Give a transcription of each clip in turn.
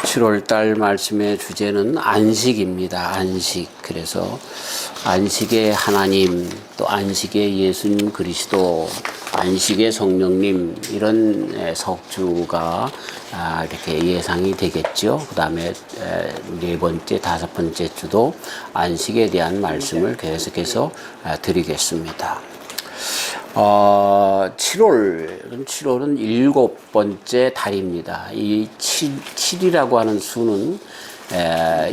7월 달 말씀의 주제는 안식입니다. 안식. 그래서 안식의 하나님, 또 안식의 예수님 그리스도, 안식의 성령님, 이런 석주가 이렇게 예상이 되겠죠. 그 다음에 네 번째, 다섯 번째 주도 안식에 대한 말씀을 계속해서 드리겠습니다. 7월은 일곱 번째 달입니다. 이 7이라고 하는 수는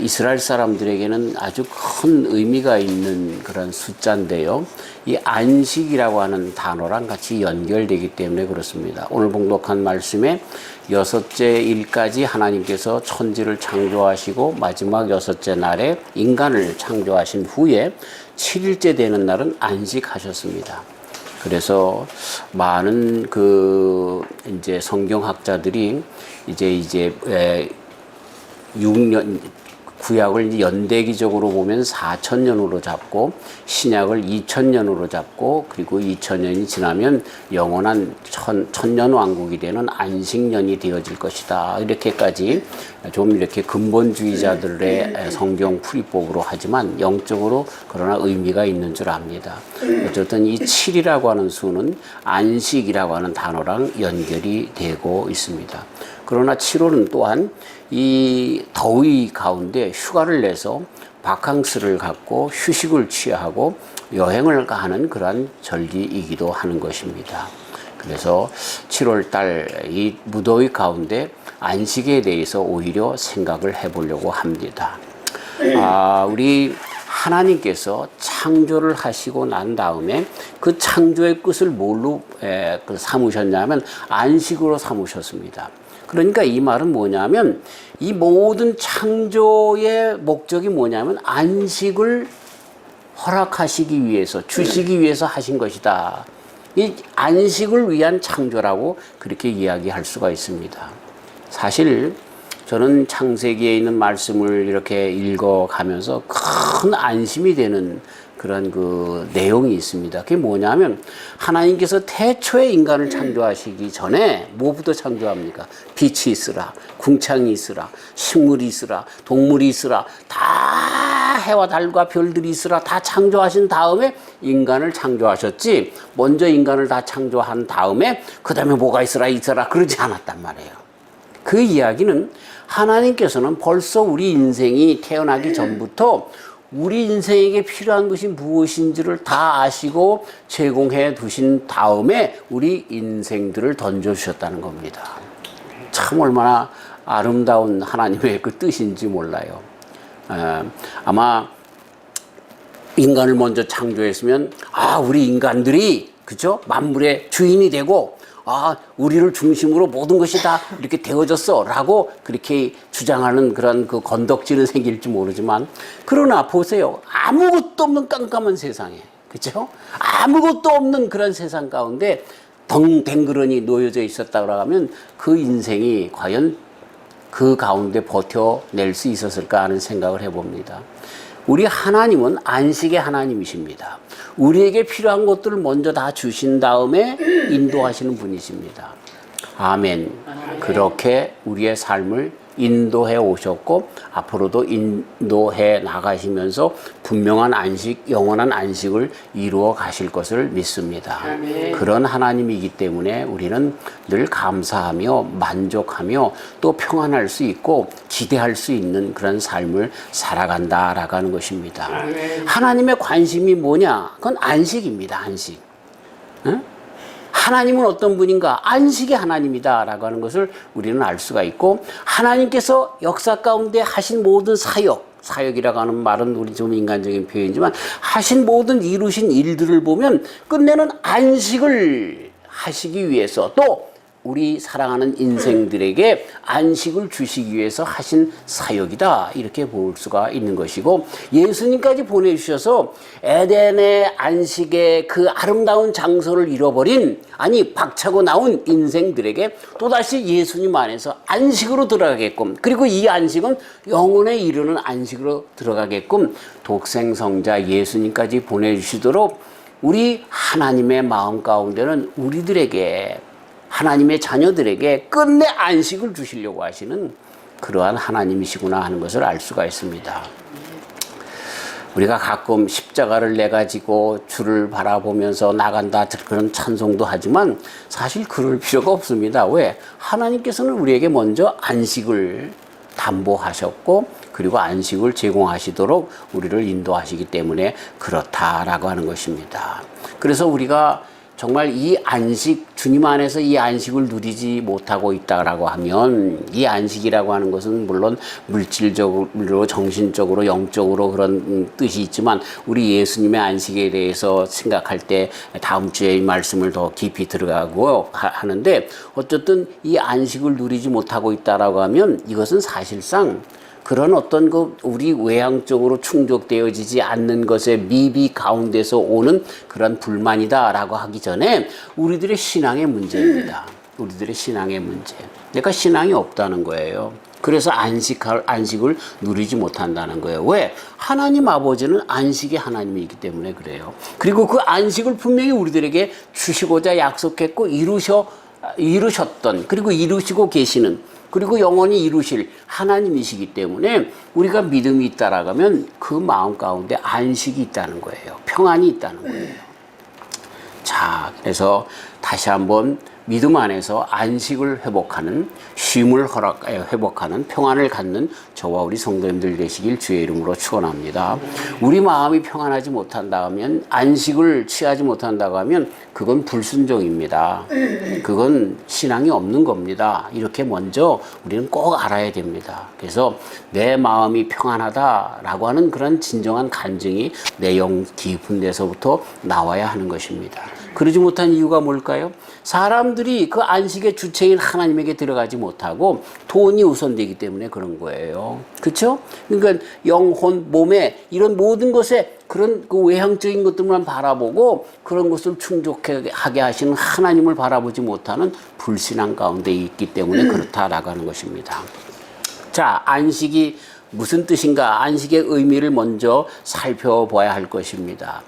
이스라엘 사람들에게는 아주 큰 의미가 있는 그런 숫자인데요. 이 안식이라고 하는 단어랑 같이 연결되기 때문에 그렇습니다. 오늘 봉독한 말씀에 여섯째 일까지 하나님께서 천지를 창조하시고 마지막 여섯째 날에 인간을 창조하신 후에 7일째 되는 날은 안식하셨습니다. 그래서 많은 이제 성경학자들이 이제 6년, 구약을 이제 연대기적으로 보면 4,000년으로 잡고, 신약을 2,000년으로 잡고, 그리고 2,000년이 지나면 영원한 천년 왕국이 되는 안식년이 되어질 것이다. 이렇게까지 좀 이렇게 근본주의자들의 성경 풀이법으로 하지만 영적으로 그러나 의미가 있는 줄 압니다. 어쨌든 이 7이라고 하는 수는 안식이라고 하는 단어랑 연결이 되고 있습니다. 그러나 7월은 또한 이 더위 가운데 휴가를 내서 바캉스를 갖고 휴식을 취하고 여행을 가는 그러한 절기이기도 하는 것입니다. 그래서 7월 달 이 무더위 가운데 안식에 대해서 오히려 생각을 해보려고 합니다. 우리 하나님께서 창조를 하시고 난 다음에 그 창조의 끝을 뭘로 삼으셨냐면 안식으로 삼으셨습니다. 그러니까 이 말은 뭐냐면 이 모든 창조의 목적이 뭐냐면 안식을 허락하시기 위해서, 주시기 위해서 하신 것이다. 이 안식을 위한 창조라고 그렇게 이야기할 수가 있습니다. 사실 저는 창세기에 있는 말씀을 이렇게 읽어가면서 큰 안심이 되는 그런 내용이 있습니다. 그게 뭐냐면 하나님께서 태초에 인간을 창조하시기 전에 뭐부터 창조합니까? 빛이 있으라, 궁창이 있으라, 식물이 있으라, 동물이 있으라, 다 해와 달과 별들이 있으라 다 창조하신 다음에 인간을 창조하셨지, 먼저 인간을 다 창조한 다음에 그 다음에 뭐가 있으라 그러지 않았단 말이에요. 그 이야기는 하나님께서는 벌써 우리 인생이 태어나기 전부터 우리 인생에게 필요한 것이 무엇인지를 다 아시고 제공해 두신 다음에 우리 인생들을 던져주셨다는 겁니다. 참 얼마나 아름다운 하나님의 그 뜻인지 몰라요. 아마 인간을 먼저 창조했으면 우리 인간들이 그죠? 만물의 주인이 되고 우리를 중심으로 모든 것이 다 이렇게 되어졌어 라고 그렇게 주장하는 그런 건덕지는 생길지 모르지만, 그러나 보세요. 아무것도 없는 깜깜한 세상에, 그죠? 아무것도 없는 그런 세상 가운데 덩댕그러니 놓여져 있었다고 하면 그 인생이 과연 그 가운데 버텨낼 수 있었을까 하는 생각을 해봅니다. 우리 하나님은 안식의 하나님이십니다. 우리에게 필요한 것들을 먼저 다 주신 다음에 인도하시는 분이십니다. 아멘. 그렇게 우리의 삶을 인도해 오셨고 앞으로도 인도해 나가시면서 분명한 안식, 영원한 안식을 이루어 가실 것을 믿습니다. 아멘. 그런 하나님이기 때문에 우리는 늘 감사하며 만족하며 또 평안할 수 있고 기대할 수 있는 그런 삶을 살아간다라고 하는 것입니다. 아멘. 하나님의 관심이 뭐냐? 그건 안식입니다. 안식. 응? 하나님은 어떤 분인가? 안식의 하나님이다 라고 하는 것을 우리는 알 수가 있고, 하나님께서 역사 가운데 하신 모든 사역이라고 하는 말은 우리 좀 인간적인 표현이지만 하신 모든 이루신 일들을 보면 끝내는 안식을 하시기 위해서, 또 우리 사랑하는 인생들에게 안식을 주시기 위해서 하신 사역이다, 이렇게 볼 수가 있는 것이고, 예수님까지 보내주셔서 에덴의 안식의 그 아름다운 장소를 잃어버린, 박차고 나온 인생들에게 또다시 예수님 안에서 안식으로 들어가게끔, 그리고 이 안식은 영혼에 이르는 안식으로 들어가게끔 독생성자 예수님까지 보내주시도록 우리 하나님의 마음 가운데는 우리들에게, 하나님의 자녀들에게 끝내 안식을 주시려고 하시는 그러한 하나님이시구나 하는 것을 알 수가 있습니다. 우리가 가끔 십자가를 내가지고 주를 바라보면서 나간다 그런 찬송도 하지만 사실 그럴 필요가 없습니다. 왜? 하나님께서는 우리에게 먼저 안식을 담보하셨고 그리고 안식을 제공하시도록 우리를 인도하시기 때문에 그렇다라고 하는 것입니다. 그래서 우리가 정말 이 안식, 주님 안에서 이 안식을 누리지 못하고 있다라고 하면 이 안식이라고 하는 것은 물론 물질적으로, 정신적으로, 영적으로 그런 뜻이 있지만 우리 예수님의 안식에 대해서 생각할 때 다음 주에 이 말씀을 더 깊이 들어가고 하는데 어쨌든 이 안식을 누리지 못하고 있다라고 하면 이것은 사실상 그런 어떤 그 우리 외향적으로 충족되어지지 않는 것의 미비 가운데서 오는 그런 불만이다라고 하기 전에 우리들의 신앙의 문제입니다. 우리들의 신앙의 문제. 내가 신앙이 없다는 거예요. 그래서 안식을 누리지 못한다는 거예요. 왜? 하나님 아버지는 안식의 하나님이기 때문에 그래요. 그리고 그 안식을 분명히 우리들에게 주시고자 약속했고 이루셨던 그리고 이루시고 계시는 그리고 영원히 이루실 하나님이시기 때문에 우리가 믿음이 있다라고 하면 그 마음 가운데 안식이 있다는 거예요. 평안이 있다는 거예요. 자, 그래서 다시 한번 믿음 안에서 안식을 회복하는 쉼을 회복하는 평안을 갖는 저와 우리 성도님들 되시길 주의 이름으로 축원합니다. 우리 마음이 평안하지 못한다 하면 안식을 취하지 못한다고 하면 그건 불순종입니다. 그건 신앙이 없는 겁니다. 이렇게 먼저 우리는 꼭 알아야 됩니다. 그래서 내 마음이 평안하다라고 하는 그런 진정한 간증이 내 영 깊은 데서부터 나와야 하는 것입니다. 그러지 못한 이유가 뭘까요? 사람들이 그 안식의 주체인 하나님에게 들어가지 못하고 돈이 우선되기 때문에 그런 거예요. 그렇죠? 그러니까 영혼, 몸에 이런 모든 것에 그런 그 외향적인 것들만 바라보고 그런 것을 충족하게 하시는 하나님을 바라보지 못하는 불신앙 가운데 있기 때문에 그렇다라고 하는 것입니다. 자, 안식이 무슨 뜻인가? 안식의 의미를 먼저 살펴봐야 할 것입니다.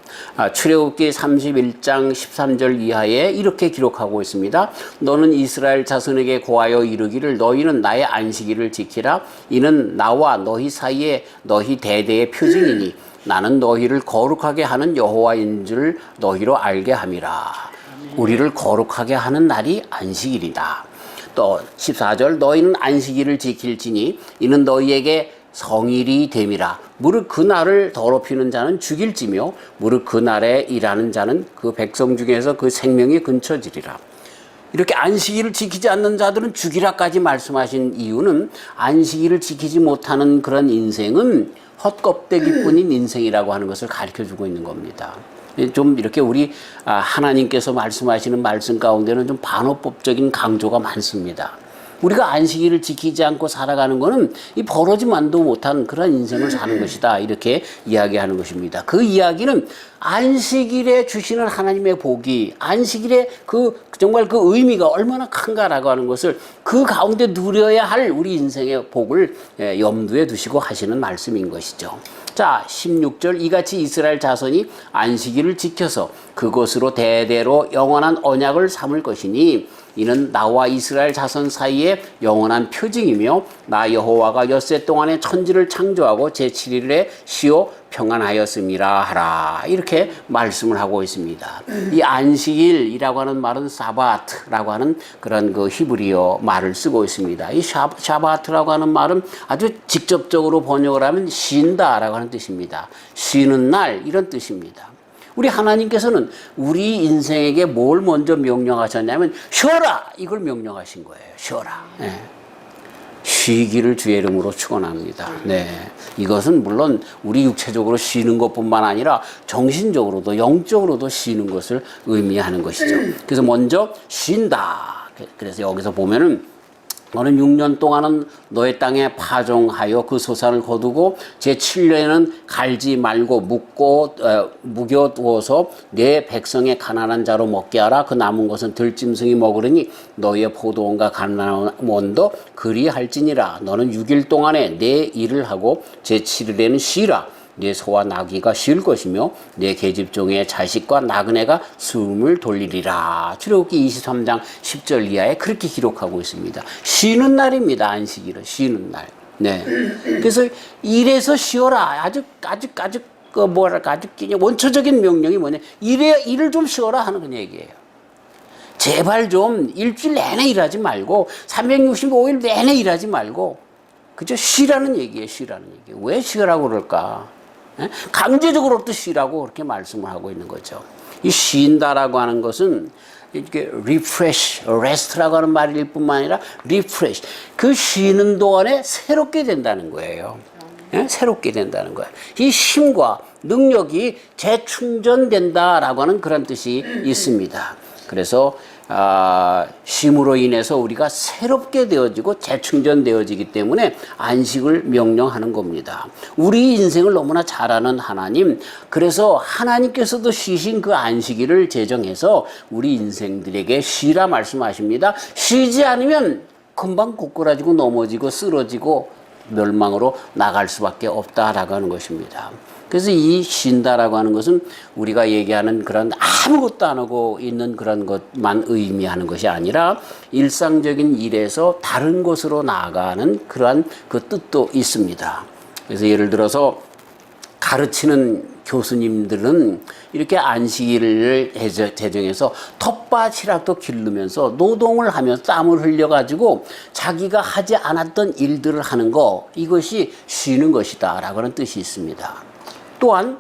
출애굽기 31장 13절 이하에 이렇게 기록하고 있습니다. 너는 이스라엘 자손에게 고하여 이르기를 너희는 나의 안식일을 지키라. 이는 나와 너희 사이에 너희 대대의 표징이니 나는 너희를 거룩하게 하는 여호와인 줄 너희로 알게 함이라. 우리를 거룩하게 하는 날이 안식일이다. 또 14절 너희는 안식일을 지킬지니 이는 너희에게 성일이 됨이라. 무릇 그 날을 더럽히는 자는 죽일지며 무릇 그 날에 일하는 자는 그 백성 중에서 그 생명이 근처지리라. 이렇게 안식일을 지키지 않는 자들은 죽이라까지 말씀하신 이유는 안식일을 지키지 못하는 그런 인생은 헛껍데기뿐인 인생이라고 하는 것을 가르쳐주고 있는 겁니다. 좀 이렇게 우리 하나님께서 말씀하시는 말씀 가운데는 좀 반어법적인 강조가 많습니다. 우리가 안식일을 지키지 않고 살아가는 것은 이 벌어지만도 못한 그런 인생을 사는 것이다. 이렇게 이야기하는 것입니다. 그 이야기는 안식일에 주시는 하나님의 복이 안식일의 정말 그 의미가 얼마나 큰가라고 하는 것을 그 가운데 누려야 할 우리 인생의 복을 염두에 두시고 하시는 말씀인 것이죠. 자, 16절 이같이 이스라엘 자손이 안식일을 지켜서 그것으로 대대로 영원한 언약을 삼을 것이니 이는 나와 이스라엘 자손 사이에 영원한 표징이며 나 여호와가 엿새 동안에 천지를 창조하고 제7일에 쉬어 평안하였음이라 하라. 이렇게 말씀을 하고 있습니다. 이 안식일이라고 하는 말은 사바트라고 하는 그런 그 히브리어 말을 쓰고 있습니다. 이 샤바트라고 하는 말은 아주 직접적으로 번역을 하면 쉰다라고 하는 뜻입니다. 쉬는 날 이런 뜻입니다. 우리 하나님께서는 우리 인생에게 뭘 먼저 명령하셨냐면 쉬어라 이걸 명령하신 거예요. 쉬어라. 네. 쉬기를 주의 이름으로 축원합니다. 네. 이것은 물론 우리 육체적으로 쉬는 것뿐만 아니라 정신적으로도 영적으로도 쉬는 것을 의미하는 것이죠. 그래서 먼저 쉰다. 그래서 여기서 보면은 너는 6년 동안은 너의 땅에 파종하여 그 소산을 거두고 제7년에는 갈지 말고 묵여두어서 내 백성의 가난한 자로 먹게 하라. 그 남은 것은 들짐승이 먹으리니 너희의 포도원과 가난한 원도 그리할지니라. 너는 6일 동안에 내 일을 하고 제7일에는 쉬라. 내 소와 나귀가 쉴 것이며 내 계집종의 자식과 나그네가 숨을 돌리리라. 출애굽기 23장 10절 이하에 그렇게 기록하고 있습니다. 쉬는 날입니다. 안식일은 쉬는 날. 네. 그래서 일에서 쉬어라. 아주 뭐랄까 아주 원초적인 명령이 뭐냐? 일을 좀 쉬어라 하는 그런 얘기예요. 제발 좀 일주일 내내 일하지 말고 365일 내내 일하지 말고 그저 쉬라는 얘기예요. 쉬라는 얘기. 왜 쉬라고 그럴까? 강제적으로 또 쉬라고 그렇게 말씀을 하고 있는 거죠. 이 쉰다라고 하는 것은 이렇게 refresh, rest라고 하는 말일 뿐만 아니라 refresh. 그 쉬는 동안에 새롭게 된다는 거예요. 새롭게 된다는 거예요. 이 힘과 능력이 재충전된다라고 하는 그런 뜻이 있습니다. 그래서 쉼으로 인해서 우리가 새롭게 되어지고 재충전되어지기 때문에 안식을 명령하는 겁니다. 우리 인생을 너무나 잘 아는 하나님, 그래서 하나님께서도 쉬신 그 안식일을 제정해서 우리 인생들에게 쉬라 말씀하십니다. 쉬지 않으면 금방 고꾸라지고 넘어지고 쓰러지고 멸망으로 나갈 수밖에 없다라고 하는 것입니다. 그래서 이 쉰다라고 하는 것은 우리가 얘기하는 그런 아무것도 안 하고 있는 그런 것만 의미하는 것이 아니라 일상적인 일에서 다른 곳으로 나아가는 그러한 그 뜻도 있습니다. 그래서 예를 들어서 가르치는 교수님들은 이렇게 안식일을 제정해서 텃밭이라도 기르면서 노동을 하면서 땀을 흘려가지고 자기가 하지 않았던 일들을 하는 거, 이것이 쉬는 것이다 라고 하는 뜻이 있습니다. 또한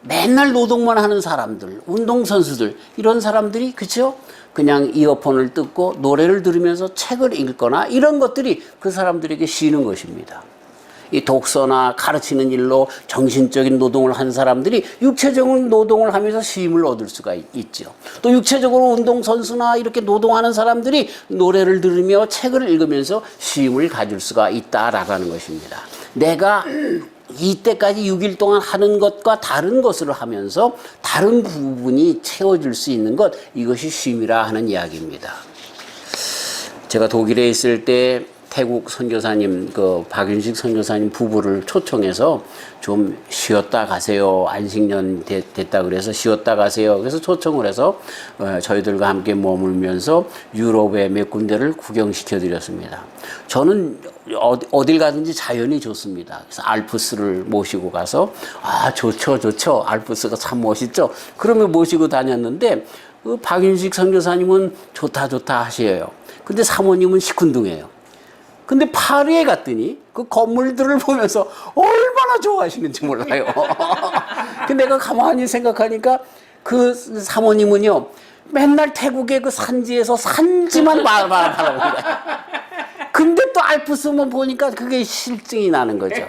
맨날 노동만 하는 사람들, 운동선수들, 이런 사람들이 그쵸? 그냥 이어폰을 뜯고 노래를 들으면서 책을 읽거나 이런 것들이 그 사람들에게 쉬는 것입니다. 이 독서나 가르치는 일로 정신적인 노동을 한 사람들이 육체적인 노동을 하면서 쉼을 얻을 수가 있죠. 또 육체적으로 운동선수나 이렇게 노동하는 사람들이 노래를 들으며 책을 읽으면서 쉼을 가질 수가 있다라고 하는 것입니다. 내가 이때까지 6일 동안 하는 것과 다른 것을 하면서 다른 부분이 채워질 수 있는 것, 이것이 쉼이라 하는 이야기입니다. 제가 독일에 있을 때 태국 선교사님, 그 박윤식 선교사님 부부를 초청해서 좀 쉬었다 가세요. 안식년 됐다 그래서 쉬었다 가세요. 그래서 초청을 해서 저희들과 함께 머물면서 유럽의 몇 군데를 구경시켜 드렸습니다. 저는 어딜 가든지 자연이 좋습니다. 그래서 알프스를 모시고 가서 좋죠. 알프스가 참 멋있죠. 그러면 모시고 다녔는데 그 박윤식 선교사님은 좋다 하셔요. 근데 사모님은 시큰둥해요. 근데 파리에 갔더니 그 건물들을 보면서 얼마나 좋아하시는지 몰라요. 근데 내가 가만히 생각하니까 그 사모님은요, 맨날 태국의 그 산지에서 산지만 바라보는 거예요. 근데 또 알프스만 보니까 그게 실증이 나는 거죠.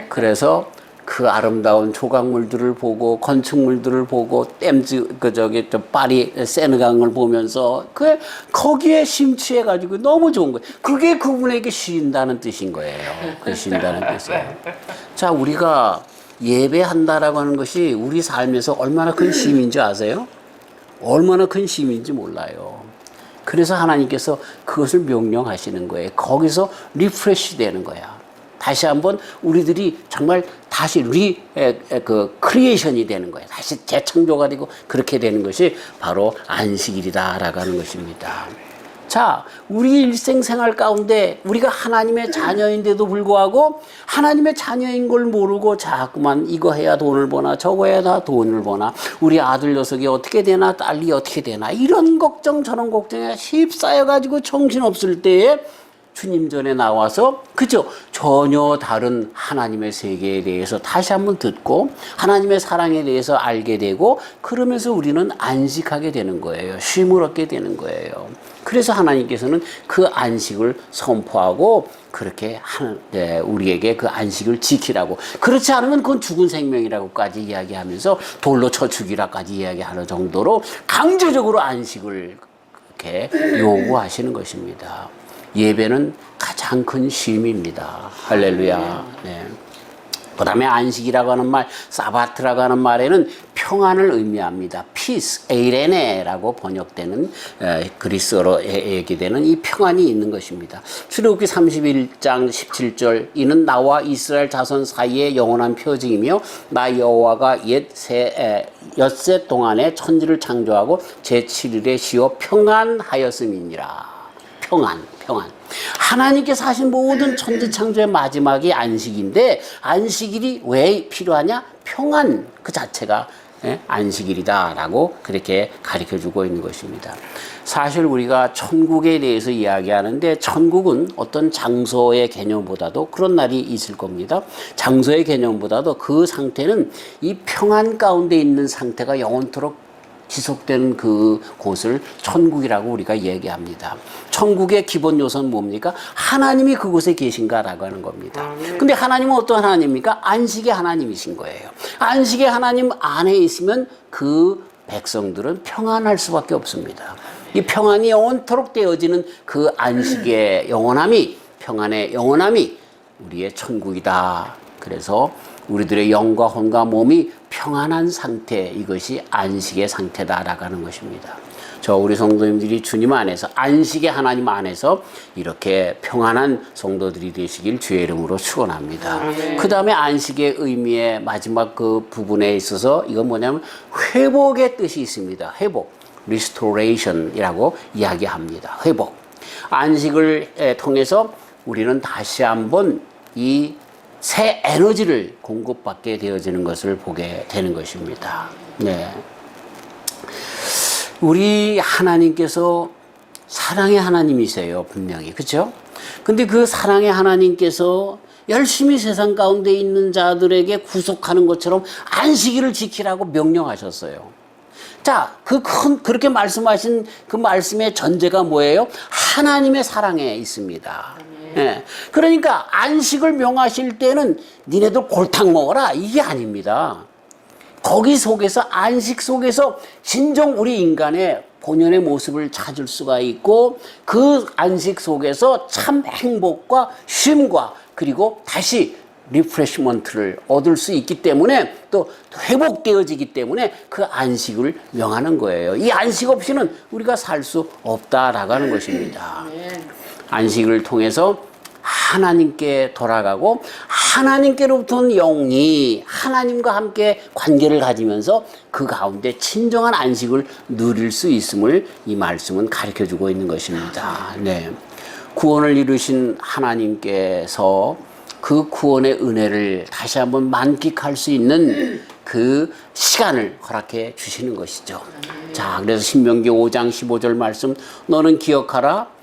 그래서 그 아름다운 조각물들을 보고 건축물들을 보고 파리 세느강을 보면서 거기에 심취해 가지고 너무 좋은 거예요. 그게 그분에게 쉰다는 뜻인 거예요. 그 쉰다는 뜻이에요. 자, 우리가 예배한다라고 하는 것이 우리 삶에서 얼마나 큰 쉼인지 아세요? 얼마나 큰 쉼인지 몰라요. 그래서 하나님께서 그것을 명령하시는 거예요. 거기서 리프레시 되는 거야. 다시 한번 우리들이 정말 다시 크리에이션이 되는 거예요. 다시 재창조가 되고 그렇게 되는 것이 바로 안식일이다라고 하는 것입니다. 자, 우리 일생생활 가운데 우리가 하나님의 자녀인데도 불구하고 하나님의 자녀인 걸 모르고 자꾸만 이거 해야 돈을 버나 저거 해야 돈을 버나 우리 아들 녀석이 어떻게 되나 딸이 어떻게 되나 이런 걱정 저런 걱정에 휩싸여가지고 정신없을 때에 주님 전에 나와서 그죠? 전혀 다른 하나님의 세계에 대해서 다시 한번 듣고 하나님의 사랑에 대해서 알게 되고 그러면서 우리는 안식하게 되는 거예요. 쉼을 얻게 되는 거예요. 그래서 하나님께서는 그 안식을 선포하고 그렇게 우리에게 그 안식을 지키라고. 그렇지 않으면 그건 죽은 생명이라고까지 이야기하면서 돌로 쳐 죽이라까지 이야기하는 정도로 강제적으로 안식을 그렇게 요구하시는 것입니다. 예배는 가장 큰 쉼입니다. 할렐루야. 네. 그 다음에 안식이라고 하는 말, 사바트라고 하는 말에는 평안을 의미합니다. peace, 에이레네라고 번역되는 그리스어로 얘기되는 이 평안이 있는 것입니다. 출애굽기 31장 17절 이는 나와 이스라엘 자손 사이의 영원한 표징이며 나 여호와가 엿새 동안에 천지를 창조하고 제7일에 쉬어 평안하였음이니라. 평안. 하나님께서 하신 모든 천지 창조의 마지막이 안식인데 안식일이 왜 필요하냐? 평안 그 자체가 안식일이다라고 그렇게 가르쳐주고 있는 것입니다. 사실 우리가 천국에 대해서 이야기하는데 천국은 어떤 장소의 개념보다도 그런 날이 있을 겁니다. 장소의 개념보다도 그 상태는 이 평안 가운데 있는 상태가 영원토록 지속되는 그 곳을 천국이라고 우리가 얘기합니다. 천국의 기본 요소는 뭡니까? 하나님이 그곳에 계신가라고 하는 겁니다. 근데 하나님은 어떤 하나님입니까? 안식의 하나님이신 거예요. 안식의 하나님 안에 있으면 그 백성들은 평안할 수밖에 없습니다. 이 평안이 영원토록 되어지는 그 안식의 영원함이, 평안의 영원함이 우리의 천국이다. 그래서 우리들의 영과 혼과 몸이 평안한 상태, 이것이 안식의 상태다라고 하는 것입니다. 우리 성도님들이 주님 안에서, 안식의 하나님 안에서 이렇게 평안한 성도들이 되시길 주의 이름으로 축원합니다. 그 다음에 안식의 의미의 마지막 그 부분에 있어서 이건 뭐냐면 회복의 뜻이 있습니다. 회복, restoration이라고 이야기합니다. 회복. 안식을 통해서 우리는 다시 한번 이 새 에너지를 공급받게 되어지는 것을 보게 되는 것입니다. 네. 우리 하나님께서 사랑의 하나님이세요, 분명히. 그렇죠? 근데 그 사랑의 하나님께서 열심히 세상 가운데 있는 자들에게 구속하는 것처럼 안식일을 지키라고 명령하셨어요. 자, 그렇게 말씀하신 그 말씀의 전제가 뭐예요? 하나님의 사랑에 있습니다. 예. 그러니까 안식을 명하실 때는 니네들 골탕 먹어라 이게 아닙니다. 거기 속에서 안식 속에서 진정 우리 인간의 본연의 모습을 찾을 수가 있고 그 안식 속에서 참 행복과 쉼과 그리고 다시 리프레시먼트를 얻을 수 있기 때문에 또 회복되어지기 때문에 그 안식을 명하는 거예요. 이 안식 없이는 우리가 살 수 없다라고 하는 것입니다. 안식을 통해서 하나님께 돌아가고 하나님께로부터는 영이 하나님과 함께 관계를 가지면서 그 가운데 진정한 안식을 누릴 수 있음을 이 말씀은 가르쳐주고 있는 것입니다. 네. 구원을 이루신 하나님께서 그 구원의 은혜를 다시 한번 만끽할 수 있는 그 시간을 허락해 주시는 것이죠. 자, 그래서 신명기 5장 15절 말씀 너는 기억하라.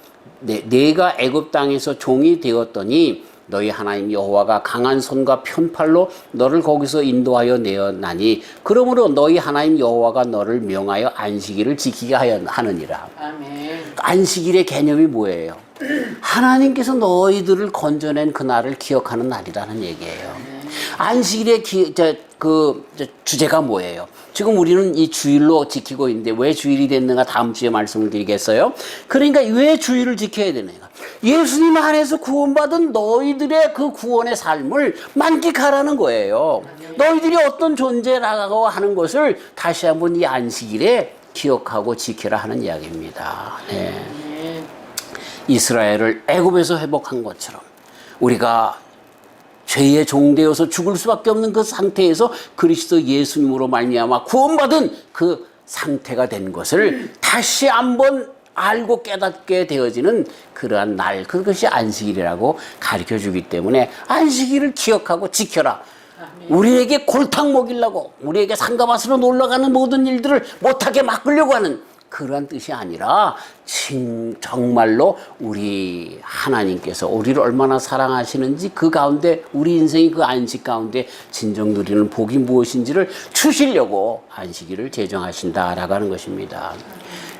내가 애굽 땅에서 종이 되었더니 너희 하나님 여호와가 강한 손과 편팔로 너를 거기서 인도하여 내었나니 그러므로 너희 하나님 여호와가 너를 명하여 안식일을 지키게 하느니라. 아멘. 안식일의 개념이 뭐예요? 하나님께서 너희들을 건져낸 그날을 기억하는 날이라는 얘기예요. 안식일의 주제가 뭐예요? 지금 우리는 이 주일로 지키고 있는데 왜 주일이 됐는가 다음 주에 말씀을 드리겠어요. 그러니까 왜 주일을 지켜야 되는가? 예수님 안에서 구원받은 너희들의 그 구원의 삶을 만끽하라는 거예요. 너희들이 어떤 존재라고 하는 것을 다시 한번 이 안식일에 기억하고 지켜라 하는 이야기입니다. 네. 이스라엘을 애굽에서 회복한 것처럼 우리가 죄의 종되어서 죽을 수밖에 없는 그 상태에서 그리스도 예수님으로 말미암아 구원받은 그 상태가 된 것을 다시 한번 알고 깨닫게 되어지는 그러한 날, 그것이 안식일이라고 가르쳐주기 때문에 안식일을 기억하고 지켜라. 우리에게 골탕 먹이려고 우리에게 상가밭으로 놀러가는 모든 일들을 못하게 막으려고 하는 그러한 뜻이 아니라 정말로 우리 하나님께서 우리를 얼마나 사랑하시는지 그 가운데 우리 인생이 그 안식 가운데 진정 누리는 복이 무엇인지를 주시려고 안식일을 제정하신다라고 하는 것입니다.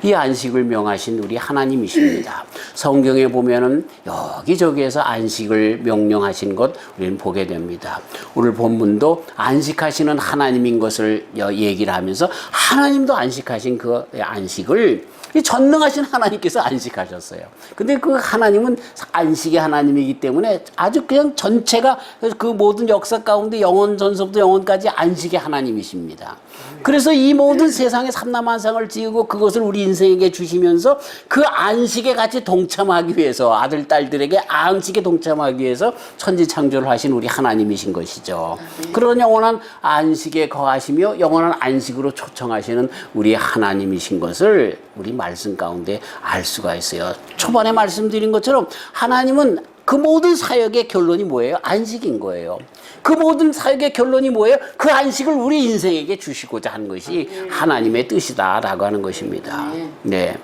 이 안식을 명하신 우리 하나님이십니다. 성경에 보면은 여기저기에서 안식을 명령하신 것 우리는 보게 됩니다. 오늘 본문도 안식하시는 하나님인 것을 얘기를 하면서 하나님도 안식하신 그 안식을 이 전능하신 하나님께서 안식하셨어요. 근데 그 하나님은 안식의 하나님이기 때문에 아주 그냥 전체가 그 모든 역사 가운데 영원 전서부터 영원까지 안식의 하나님이십니다. 그래서 이 모든 세상의 삼라만상을 지으고 그것을 우리 인생에게 주시면서 그 안식에 같이 동참하기 위해서 아들, 딸들에게 안식에 동참하기 위해서 천지창조를 하신 우리 하나님이신 것이죠. 그런 영원한 안식에 거하시며 영원한 안식으로 초청하시는 우리 하나님이신 것을 우리 말씀 가운데 알 수가 있어요. 초반에 말씀드린 것처럼 하나님은 그 모든 사역의 결론이 뭐예요? 안식인 거예요. 그 모든 사역의 결론이 뭐예요? 그 안식을 우리 인생에게 주시고자 하는 것이 하나님의 뜻이다라고 하는 것입니다. 네.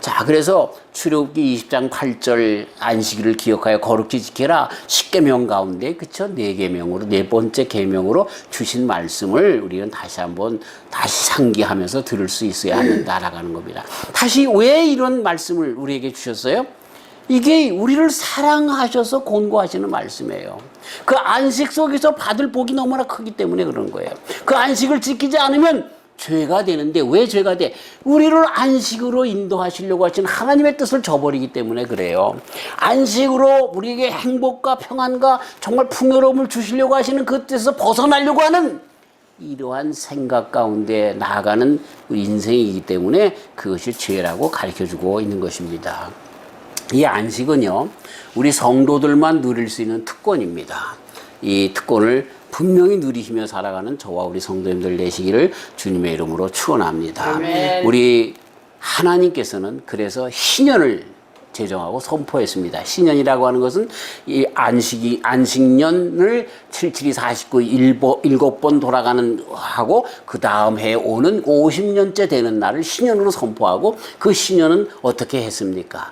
자, 그래서 출애굽기 20장 8절 안식일을 기억하여 거룩히 지켜라. 10계명 가운데 그쵸? 4계명으로 네 번째 계명으로 주신 말씀을 우리는 다시 한번 상기하면서 들을 수 있어야 한다라고 하는 겁니다. 다시 왜 이런 말씀을 우리에게 주셨어요? 이게 우리를 사랑하셔서 권고하시는 말씀이에요. 그 안식 속에서 받을 복이 너무나 크기 때문에 그런 거예요. 그 안식을 지키지 않으면 죄가 되는데 왜 죄가 돼? 우리를 안식으로 인도하시려고 하시는 하나님의 뜻을 저버리기 때문에 그래요. 안식으로 우리에게 행복과 평안과 정말 풍요로움을 주시려고 하시는 그 뜻에서 벗어나려고 하는 이러한 생각 가운데 나아가는 우리 인생이기 때문에 그것이 죄라고 가르쳐주고 있는 것입니다. 이 안식은요, 우리 성도들만 누릴 수 있는 특권입니다. 이 특권을 분명히 누리시며 살아가는 저와 우리 성도님들 되시기를 주님의 이름으로 축원합니다. 아멘. 우리 하나님께서는 그래서 신년을 제정하고 선포했습니다. 신년이라고 하는 것은 이 안식년을 772 49 7번 돌아가는 하고 그 다음 해에 오는 50년째 되는 날을 신년으로 선포하고 그 신년은 어떻게 했습니까?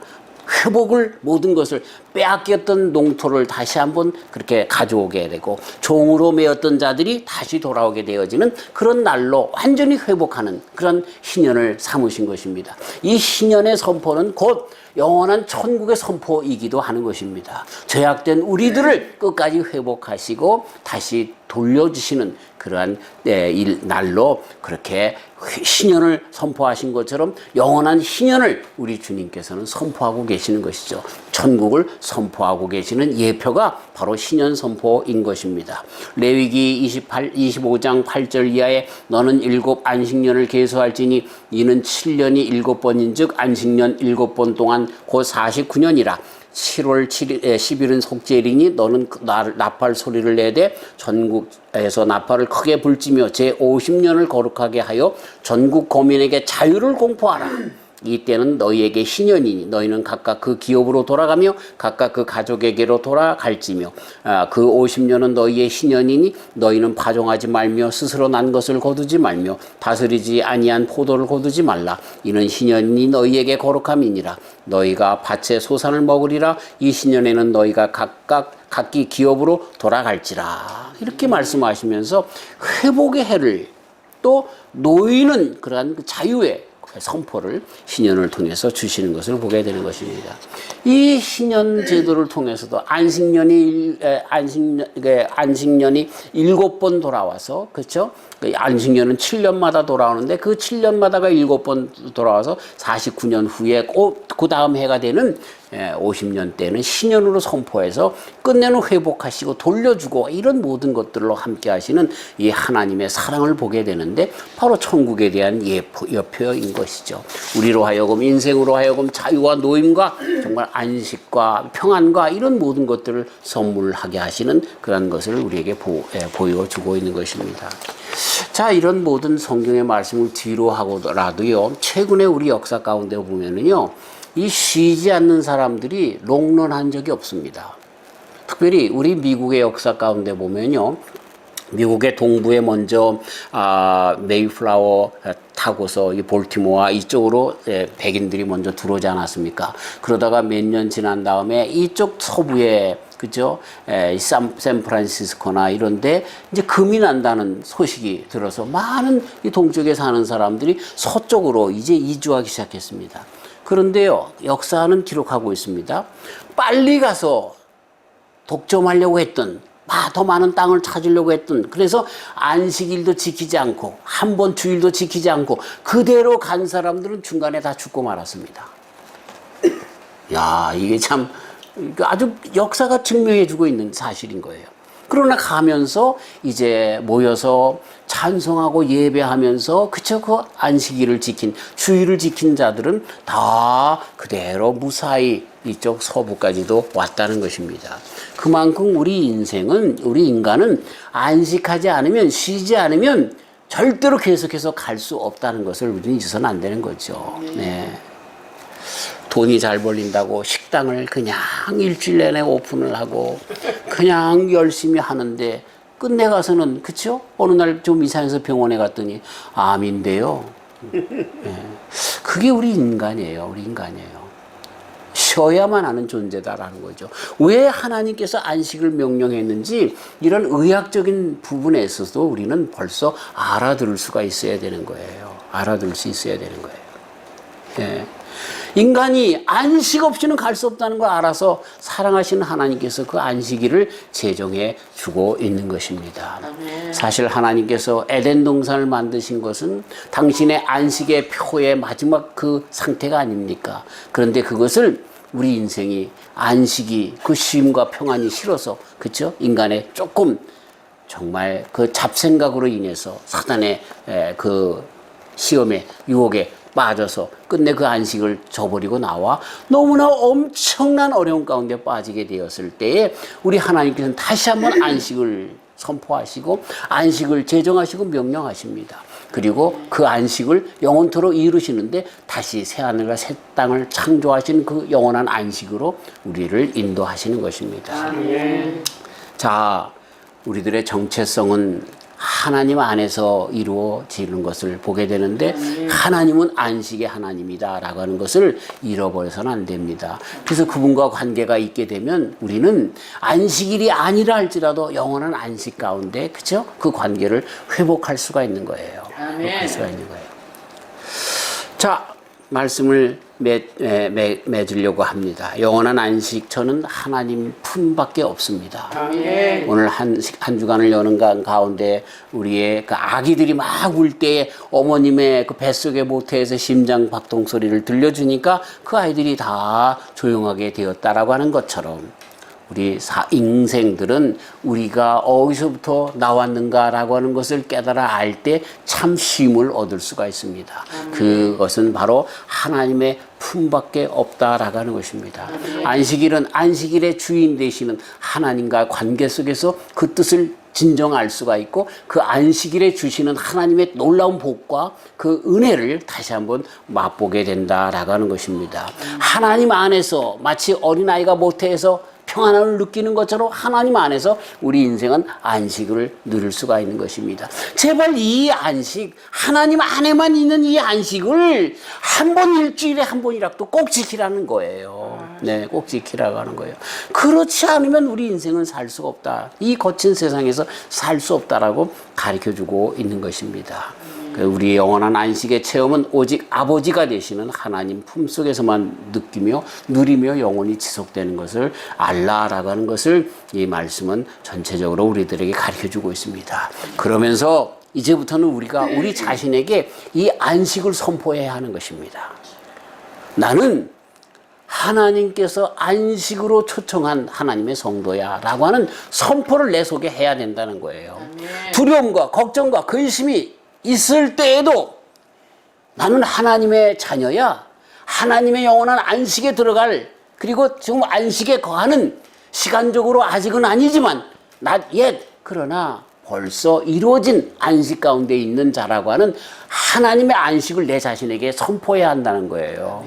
회복을 모든 것을 빼앗겼던 농토를 다시 한번 그렇게 가져오게 되고 종으로 메었던 자들이 다시 돌아오게 되어지는 그런 날로 완전히 회복하는 그런 신년을 삼으신 것입니다. 이 신년의 선포는 곧 영원한 천국의 선포이기도 하는 것입니다. 죄악된 우리들을 끝까지 회복하시고 다시 돌려주시는 그러한 날로 그렇게 신년을 선포하신 것처럼 영원한 신년을 우리 주님께서는 선포하고 계시는 것이죠. 천국을 선포하고 계시는 예표가 바로 신년 선포인 것입니다. 레위기 25장 8절 이하에 너는 7 안식년을 계수할지니 이는 7년이 7번인즉 안식년 7번 동안 곧 49년이라 7월 7일, 10일은 속죄일이니 너는 나팔 소리를 내되 전국에서 나팔을 크게 불지며 제50년을 거룩하게 하여 전국 거민에게 자유를 공포하라. 이때는 너희에게 신년이니 너희는 각각 그 기업으로 돌아가며 각각 그 가족에게로 돌아갈지며 그 50년은 너희의 신년이니 너희는 파종하지 말며 스스로 난 것을 거두지 말며 다스리지 아니한 포도를 거두지 말라. 이는 신년이 너희에게 거룩함이니라. 너희가 밭의 소산을 먹으리라. 이 신년에는 너희가 각기 기업으로 돌아갈지라. 이렇게 말씀하시면서 회복의 해를 또 놓이는 그러한 자유의 선포를 신년을 통해서 주시는 것을 보게 되는 것입니다. 이 신년 제도를 통해서도 안식년이 7번 돌아와서 그렇죠? 안식년은 7년마다 돌아오는데 그 7년마다가 7번 돌아와서 49년 후에 그 다음 해가 되는 50년 때는 신년으로 선포해서 끝내는 회복하시고 돌려주고 이런 모든 것들로 함께 하시는 이 하나님의 사랑을 보게 되는데 바로 천국에 대한 여표인 것이죠. 우리로 하여금 인생으로 하여금 자유와 노임과 정말 안식과 평안과 이런 모든 것들을 선물하게 하시는 그런 것을 우리에게 보여주고 있는 것입니다. 자, 이런 모든 성경의 말씀을 뒤로 하고라도요, 최근에 우리 역사 가운데 보면은요, 이 쉬지 않는 사람들이 롱런한 적이 없습니다. 특별히 우리 미국의 역사 가운데 보면요, 미국의 동부에 먼저 메이플라워 타고서 이 볼티모어 이쪽으로 백인들이 먼저 들어오지 않았습니까? 그러다가 몇 년 지난 다음에 이쪽 서부에 그죠? 샌프란시스코나 이런데 이제 금이 난다는 소식이 들어서 많은 이 동쪽에 사는 사람들이 서쪽으로 이제 이주하기 시작했습니다. 그런데요, 역사는 기록하고 있습니다. 빨리 가서 독점하려고 했던, 더 많은 땅을 찾으려고 했던, 그래서 안식일도 지키지 않고 한 번 주일도 지키지 않고 그대로 간 사람들은 중간에 다 죽고 말았습니다. 야, 이게 참 아주 역사가 증명해주고 있는 사실인 거예요. 그러나 가면서 이제 모여서 찬송하고 예배하면서 그쵸, 그 안식일을 지킨, 주일을 지킨 자들은 다 그대로 무사히 이쪽 서부까지도 왔다는 것입니다. 그만큼 우리 인간은 안식하지 않으면, 쉬지 않으면 절대로 계속해서 갈 수 없다는 것을 우리는 잊어서는 안 되는 거죠. 네. 돈이 잘 벌린다고 식당을 그냥 일주일 내내 오픈을 하고 그냥 열심히 하는데 끝내 가서는, 그쵸? 어느 날 좀 이상해서 병원에 갔더니 암인데요. 네. 그게 우리 인간이에요. 쉬어야만 하는 존재다라는 거죠. 왜 하나님께서 안식을 명령했는지 이런 의학적인 부분에 있어서도 우리는 벌써 알아들을 수가 있어야 되는 거예요. 알아들 수 있어야 되는 거예요. 네. 인간이 안식 없이는 갈 수 없다는 걸 알아서 사랑하시는 하나님께서 그 안식일을 제정해 주고 있는 것입니다. 사실 하나님께서 에덴 동산을 만드신 것은 당신의 안식의 표의 마지막 그 상태가 아닙니까? 그런데 그것을 우리 인생이 안식이, 그 쉼과 평안이 싫어서, 그렇죠? 인간의 조금 정말 그 잡생각으로 인해서 사단의 그 시험에, 유혹에 빠져서 끝내 그 안식을 저버리고 나와 너무나 엄청난 어려움 가운데 빠지게 되었을 때에 우리 하나님께서는 다시 한번 안식을 선포하시고 안식을 제정하시고 명령하십니다. 그리고 그 안식을 영원토록 이루시는데 다시 새하늘과 새 땅을 창조하신 그 영원한 안식으로 우리를 인도하시는 것입니다. 자, 우리들의 정체성은 하나님 안에서 이루어지는 것을 보게 되는데 하나님은 안식의 하나님이다라고 하는 것을 잃어버려서는 안 됩니다. 그래서 그분과 관계가 있게 되면 우리는 안식일이 아니라 할지라도 영원한 안식 가운데, 그렇죠? 그 관계를 회복할 수가 있는 거예요. 회복할 수가 있는 거예요. 자, 말씀을 맺으려고 합니다. 영원한 안식처는 하나님 품밖에 없습니다. 오늘 한 주간을 여는 가운데 우리의 그 아기들이 막 울 때에 어머님의 그 뱃속의 모태에서 심장 박동 소리를 들려주니까 그 아이들이 다 조용하게 되었다라고 하는 것처럼 우리 인생들은 우리가 어디서부터 나왔는가라고 하는 것을 깨달아 알 때 참 쉼을 얻을 수가 있습니다. 그것은 바로 하나님의 품밖에 없다라고 하는 것입니다. 안식일은 안식일의 주인 되시는 하나님과 관계 속에서 그 뜻을 진정 알 수가 있고 그 안식일에 주시는 하나님의 놀라운 복과 그 은혜를 다시 한번 맛보게 된다라고 하는 것입니다. 하나님 안에서 마치 어린아이가 모태에서 평안함을 느끼는 것처럼 하나님 안에서 우리 인생은 안식을 누릴 수가 있는 것입니다. 제발 이 안식, 하나님 안에만 있는 이 안식을 한 번 일주일에 한 번이라도 꼭 지키라는 거예요. 네, 꼭 지키라고 하는 거예요. 그렇지 않으면 우리 인생은 살 수가 없다. 이 거친 세상에서 살 수 없다라고 가르쳐주고 있는 것입니다. 우리 영원한 안식의 체험은 오직 아버지가 되시는 하나님 품속에서만 느끼며 누리며 영원히 지속되는 것을 알라라고 하는 것을 이 말씀은 전체적으로 우리들에게 가르쳐주고 있습니다. 그러면서 이제부터는 우리가 우리 자신에게 이 안식을 선포해야 하는 것입니다. 나는 하나님께서 안식으로 초청한 하나님의 성도야 라고 하는 선포를 내 속에 해야 된다는 거예요. 두려움과 걱정과 근심이 있을 때에도 나는 하나님의 자녀야. 하나님의 영원한 안식에 들어갈, 그리고 지금 안식에 거하는, 시간적으로 아직은 아니지만 not yet, 그러나 벌써 이루어진 안식 가운데 있는 자라고 하는 하나님의 안식을 내 자신에게 선포해야 한다는 거예요.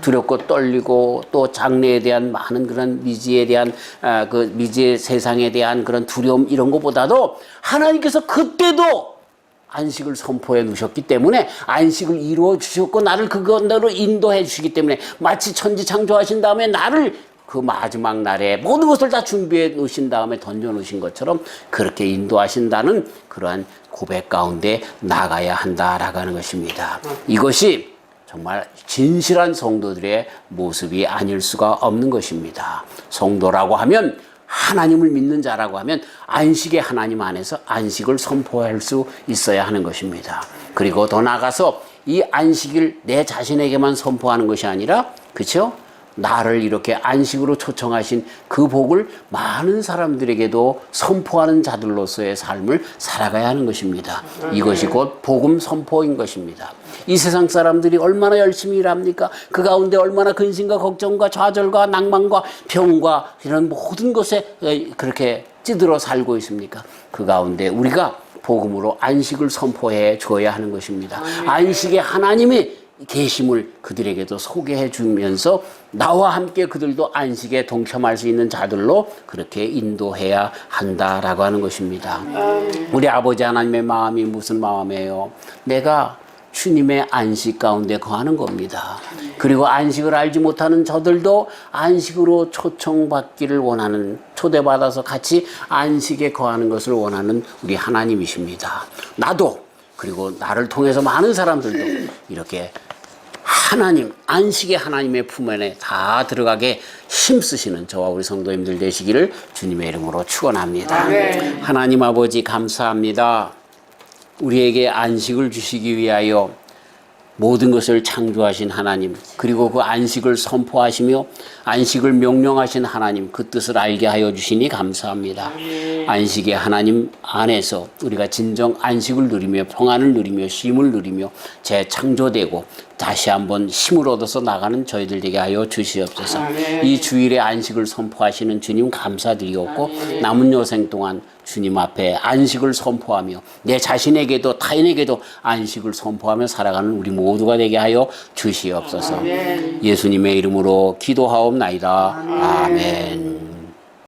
두렵고 떨리고 또 장래에 대한 많은 그런 미지에 대한 그 미지의 세상에 대한 그런 두려움, 이런 것보다도 하나님께서 그때도 안식을 선포해 놓으셨기 때문에 안식을 이루어 주셨고 나를 그것대로 인도해 주시기 때문에 마치 천지 창조하신 다음에 나를 그 마지막 날에 모든 것을 다 준비해 놓으신 다음에 던져 놓으신 것처럼 그렇게 인도하신다는 그러한 고백 가운데 나가야 한다라고 하는 것입니다. 이것이 정말 진실한 성도들의 모습이 아닐 수가 없는 것입니다. 성도라고 하면 하나님을 믿는 자라고 하면 안식의 하나님 안에서 안식을 선포할 수 있어야 하는 것입니다. 그리고 더 나아가서 이 안식을 내 자신에게만 선포하는 것이 아니라, 그렇죠? 나를 이렇게 안식으로 초청하신 그 복을 많은 사람들에게도 선포하는 자들로서의 삶을 살아가야 하는 것입니다. 이것이 곧 복음 선포인 것입니다. 이 세상 사람들이 얼마나 열심히 일합니까? 그 가운데 얼마나 근심과 걱정과 좌절과 낭만과 병과 이런 모든 것에 그렇게 찌들어 살고 있습니까? 그 가운데 우리가 복음으로 안식을 선포해 줘야 하는 것입니다. 안식의 하나님의 계심을 그들에게도 소개해 주면서 나와 함께 그들도 안식에 동참할 수 있는 자들로 그렇게 인도해야 한다라고 하는 것입니다. 우리 아버지 하나님의 마음이 무슨 마음이에요? 내가 주님의 안식 가운데 거하는 겁니다. 그리고 안식을 알지 못하는 저들도 안식으로 초청받기를 원하는, 초대받아서 같이 안식에 거하는 것을 원하는 우리 하나님이십니다. 나도, 그리고 나를 통해서 많은 사람들도 이렇게 하나님, 안식의 하나님의 품 안에 다 들어가게 힘쓰시는 저와 우리 성도님들 되시기를 주님의 이름으로 축원합니다. 하나님 아버지 감사합니다. 우리에게 안식을 주시기 위하여 모든 것을 창조하신 하나님, 그리고 그 안식을 선포하시며 안식을 명령하신 하나님, 그 뜻을 알게 하여 주시니 감사합니다. 안식의 하나님 안에서 우리가 진정 안식을 누리며 평안을 누리며 쉼을 누리며 재창조되고 다시 한번 힘을 얻어서 나가는 저희들 되게 하여 주시옵소서. 이 주일에 안식을 선포하시는 주님 감사드리옵고 남은 여생 동안 주님 앞에 안식을 선포하며 내 자신에게도 타인에게도 안식을 선포하며 살아가는 우리 모두가 되게 하여 주시옵소서. 예수님의 이름으로 기도하옵나이다. 아멘.